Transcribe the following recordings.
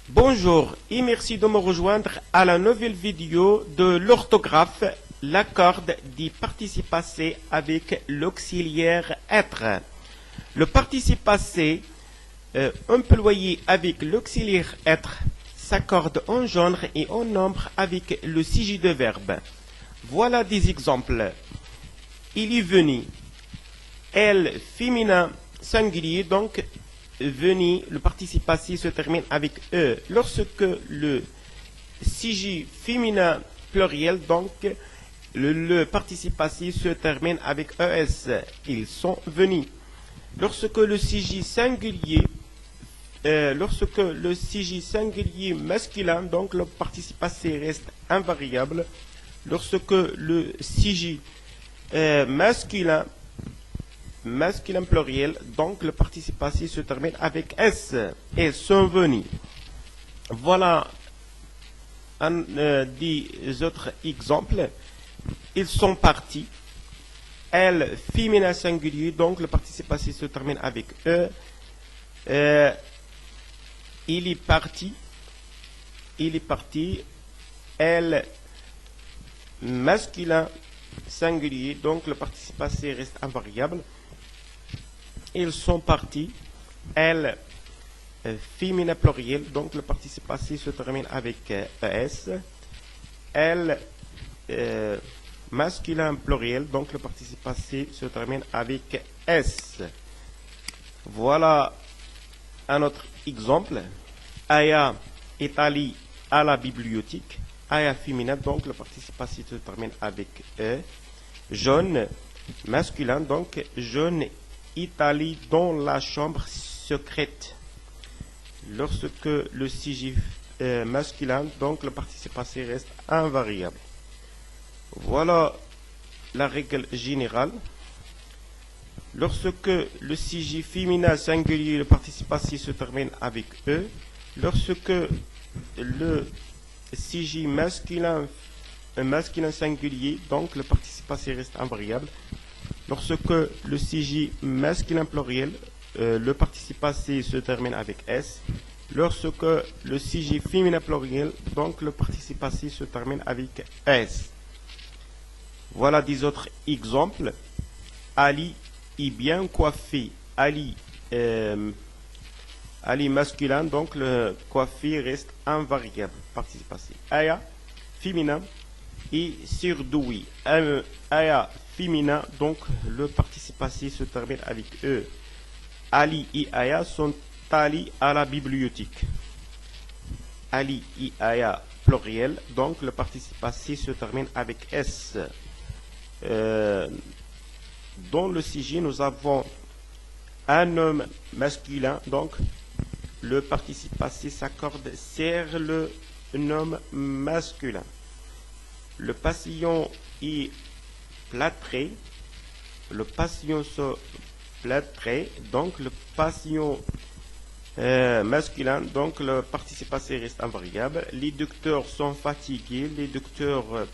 Bonjour et merci de me rejoindre à la nouvelle vidéo de l'orthographe, l'accord du participe passé avec l'auxiliaire être. Le participe passé employé avec l'auxiliaire être s'accorde en genre et en nombre avec le sujet de verbe. Voilà des exemples. Il est venu. Elle, féminin singulier, donc venu, le participe passé se termine avec E. Lorsque le sujet féminin pluriel, donc le participe passé se termine avec ES. Ils sont venus. Lorsque le sujet singulier masculin, donc le participe passé reste invariable. Lorsque le sujet masculin pluriel, donc le participe passé se termine avec S. Et sont venus. Voilà des autres exemples. Ils sont partis. Elle, féminin singulier, donc le participe passé se termine avec E. Il est parti. Il est parti. Elle, masculin singulier, donc le participe passé reste invariable. Ils sont partis. Elle, féminin pluriel, donc le participe passé se termine avec ES. Elle, masculin pluriel, donc le participe passé se termine avec S. Voilà un autre exemple. Aya est allée à la bibliothèque. Aya féminin, donc le participe passé se termine avec E. Jaune, masculin, donc jaune est allé dans la chambre secrète. Lorsque le sujet masculin, donc le participe passé reste invariable. Voilà la règle générale. Lorsque le sujet féminin singulier, le participe passé se termine avec E. Lorsque le sujet masculin singulier, donc le participe passé reste invariable. Lorsque le sujet masculin pluriel, le participe passé se termine avec S. Lorsque le sujet féminin pluriel, donc le participe passé se termine avec S. Voilà des autres exemples. Ali est bien coiffé. Ali masculin, donc le coiffé reste invariable, participe passé. Aya, féminin, et surdoué. Aya, féminin, donc le participe passé se termine avec E. Ali et Aya sont allés à la bibliothèque. Ali et Aya, pluriel, donc le participe passé se termine avec S. Dans le sujet, nous avons un homme masculin, donc le participe passé s'accorde sur le homme masculin. Le patient est plâtré. Le patient se plâtré, donc le patient masculin, donc le participe passé reste invariable. Les docteurs sont fatigués. Les docteurs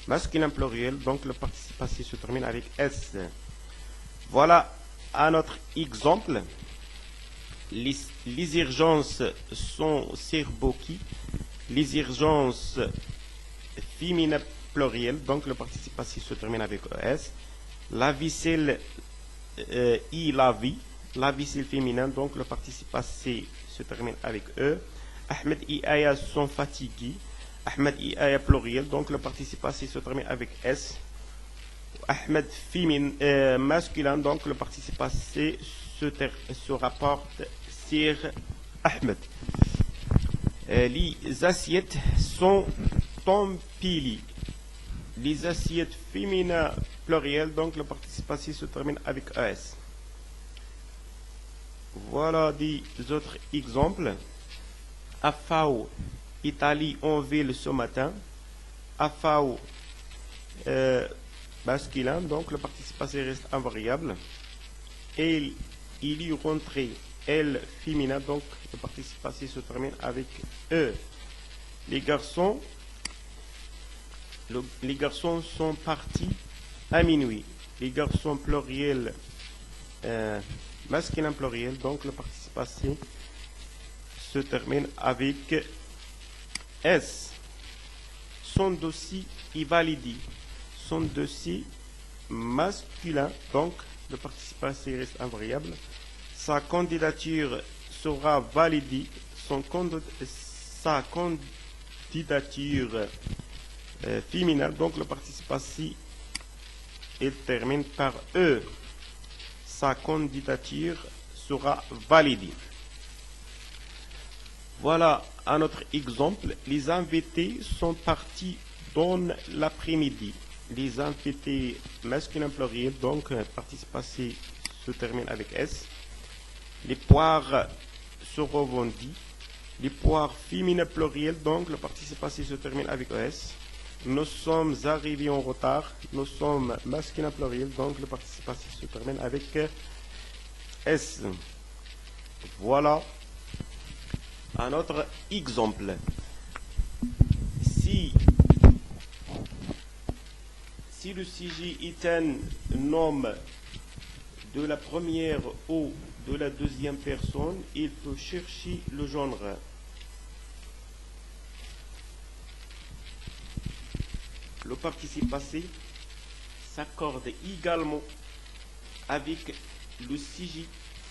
masculin pluriel, donc le participe passé se termine avec S. Voilà un autre exemple. Les urgences sont serboki. Les urgences féminin pluriel, donc le participe passé se termine avec ES. La vaisselle et la vie. La vaisselle féminin, donc le participe passé se termine avec E. Ahmed et Aya sont fatigués. Ahmed et Aya pluriel, donc le participe passé se termine avec S. Ahmed féminin masculin, donc le participe passé se rapporte sur Ahmed. Les assiettes sont empilées. Les assiettes féminines pluriel, donc le participe passé se termine avec ES. Voilà des autres exemples. Afao est allé en ville ce matin. Afao masculin, donc le participe passé reste invariable. Il est rentré. Elle féminin, donc le participe passé se termine avec E. Les garçons sont partis à minuit. Les garçons pluriel masculin pluriel, donc le participe passé se termine avec S. Son dossier est validé. Son dossier masculin, donc le participe passé reste invariable. Sa candidature sera validée. Sa candidature féminine, donc le participe passé, il termine par E. Sa candidature sera validée. Voilà un autre exemple. Les invités sont partis dans l'après-midi. Les invités masculins pluriel, donc participe passé se termine avec S. Les poires seront vendues. Les poires féminines pluriel, donc le participe passé se termine avec ES. Nous sommes arrivés en retard. Nous sommes masculin pluriel, donc le participe passé se termine avec S. Voilà un autre exemple. Si le sujet est un nom de la première ou de la deuxième personne, il faut chercher le genre. Le participe passé s'accorde également avec le sujet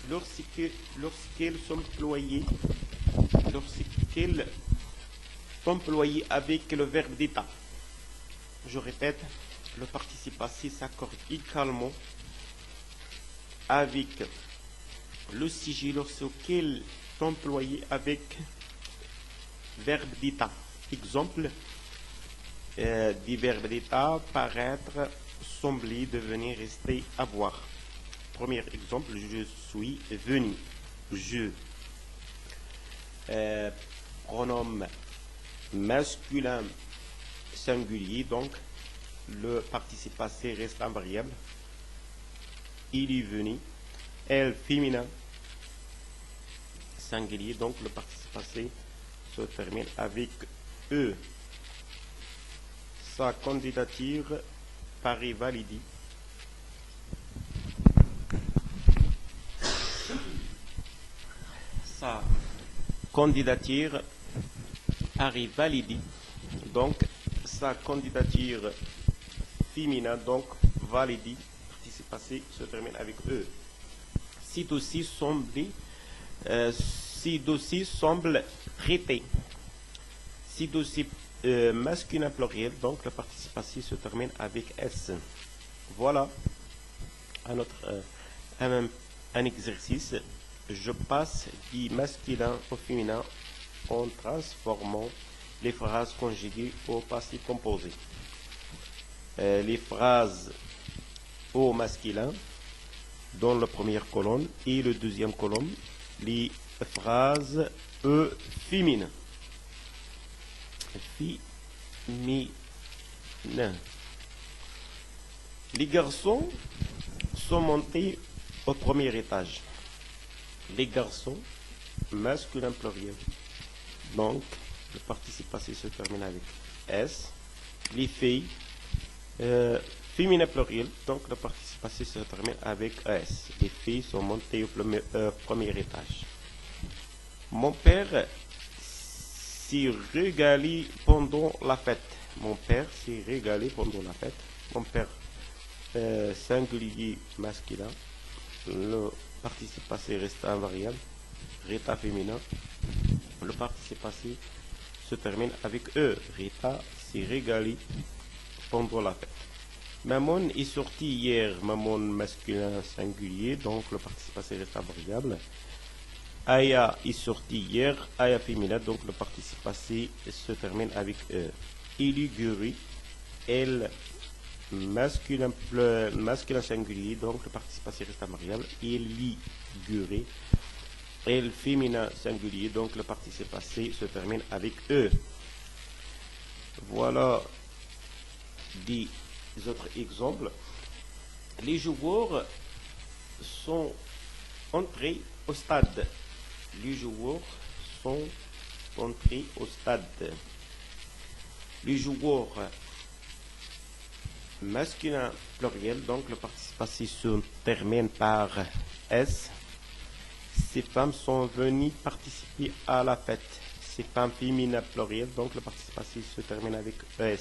lorsqu'elles sont employées avec le verbe d'état. Je répète, le participe passé s'accorde également avec le sujet lorsqu'il est employé avec verbe d'état. Exemple, des verbes d'état, paraître, sembler, devenir, rester, avoir. Premier exemple, je suis venu. Je. Pronom masculin singulier, donc le participe passé reste invariable. Il est venu. Elle féminin singulier, donc le participe passé se termine avec E. Sa candidature paraît validée. Sa candidature paraît validée. Donc, sa candidature féminin, donc validée, participe passé se termine avec E. Si dossier semble traité. Si dossier masculin pluriel, donc le participe passé se termine avec S. Voilà un exercice. Je passe du masculin au féminin en transformant les phrases conjuguées au passé composé. Les phrases au masculin dans la première colonne et la deuxième colonne, les phrases féminines. Les garçons sont montés au premier étage. Les garçons, masculin pluriel. Donc, le participe passé se termine avec S. Les filles, féminin pluriel. Donc, le participe passé se termine avec S. Les filles sont montées au premier étage. Mon père s'est régalé pendant la fête. Mon père s'est régalé pendant la fête. Mon père, singulier masculin. Le participe passé reste invariable. Rita féminin. Le participe passé se termine avec E. Rita s'est régalé pendant la fête. Maman est sorti hier. Maman masculin singulier. Donc le participe passé reste invariable. Aya est sorti hier. Aya féminin. Donc le participe passé se termine avec E. Il est guéri. Elle masculin singulier, donc le participe passé reste invariable. Il guéri. Elle féminin singulier, donc le participe passé se termine avec E. Voilà des autres exemples. Les joueurs sont entrés au stade. Les joueurs sont entrés au stade. Les joueurs masculin pluriel, donc le participe passé se termine par S. Ces femmes sont venues participer à la fête. Ces femmes féminines pluriel, donc le participe passé se termine avec ES.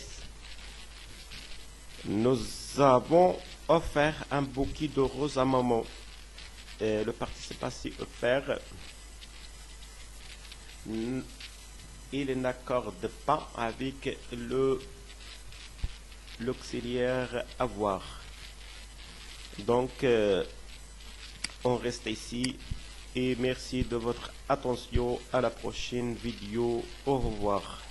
Nous avons offert un bouquet de roses à maman. Le participe passé offert. Il n'accorde pas avec l'auxiliaire avoir. Donc, on reste ici et merci de votre attention. À la prochaine vidéo. Au revoir.